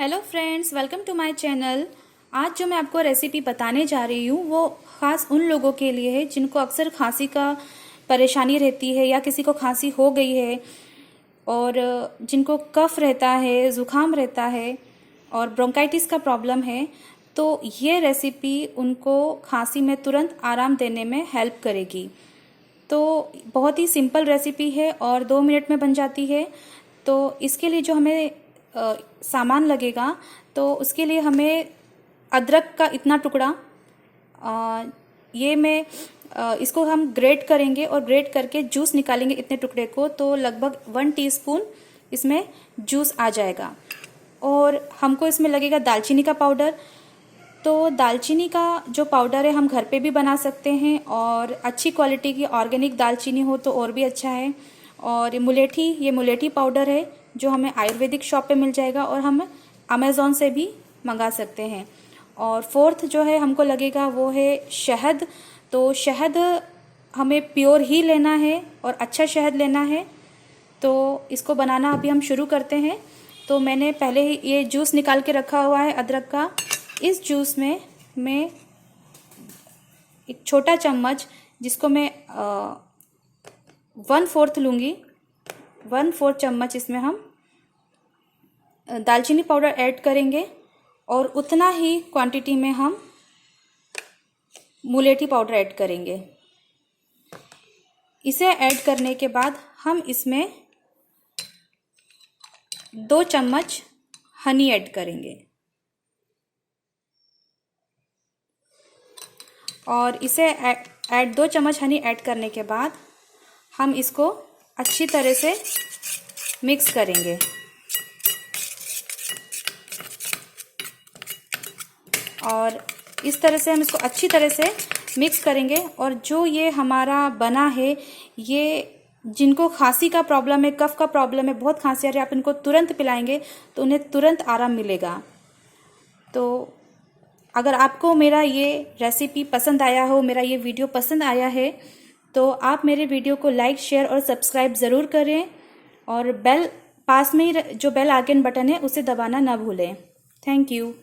Hello friends, welcome to my channel. आज जो मैं आपको रेसिपी बताने जा रही हूँ वो ख़ास उन लोगों के लिए है जिनको अक्सर खांसी का परेशानी रहती है या किसी को खांसी हो गई है और जिनको कफ रहता है, ज़ुकाम रहता है और ब्रोंकाइटिस का प्रॉब्लम है। तो ये रेसिपी उनको खांसी में तुरंत आराम देने में हेल्प करेगी। तो बहुत ही सिंपल रेसिपी है और 2 मिनट में बन जाती है। तो इसके लिए जो हमें सामान लगेगा, तो उसके लिए हमें अदरक का इतना टुकड़ा, ये मैं इसको हम ग्रेट करेंगे और ग्रेट करके जूस निकालेंगे इतने टुकड़े को, तो लगभग 1 टीस्पून इसमें जूस आ जाएगा। और हमको इसमें लगेगा दालचीनी का पाउडर। तो दालचीनी का जो पाउडर है हम घर पे भी बना सकते हैं और अच्छी क्वालिटी की ऑर्गेनिक दालचीनी हो तो और भी अच्छा है। और ये मुलेठी पाउडर है जो हमें आयुर्वेदिक शॉप पे मिल जाएगा और हम अमेज़ॉन से भी मंगा सकते हैं। और फोर्थ जो है हमको लगेगा वो है शहद। तो शहद हमें प्योर ही लेना है और अच्छा शहद लेना है। तो इसको बनाना अभी हम शुरू करते हैं। तो मैंने पहले ही ये जूस निकाल के रखा हुआ है अदरक का। इस जूस में मैं एक छोटा चम्मच, जिसको मैं 1/4 लूँगी, 1/4 चम्मच इसमें हम दालचीनी पाउडर ऐड करेंगे और उतना ही क्वांटिटी में हम मुलेठी पाउडर ऐड करेंगे। इसे ऐड करने के बाद हम इसमें 2 चम्मच हनी ऐड करेंगे और इसे 2 चम्मच हनी ऐड करने के बाद हम इसको अच्छी तरह से मिक्स करेंगे। और इस तरह से हम इसको अच्छी तरह से मिक्स करेंगे। और जो ये हमारा बना है, ये जिनको खांसी का प्रॉब्लम है, कफ का प्रॉब्लम है, बहुत खांसी आ रही है, आप इनको तुरंत पिलाएंगे तो उन्हें तुरंत आराम मिलेगा। तो अगर आपको मेरा ये रेसिपी पसंद आया हो, मेरा ये वीडियो पसंद आया है, तो आप मेरे वीडियो को लाइक, शेयर और सब्सक्राइब ज़रूर करें। और पास में ही जो बेल आइकन बटन है उसे दबाना ना भूलें। Thank you.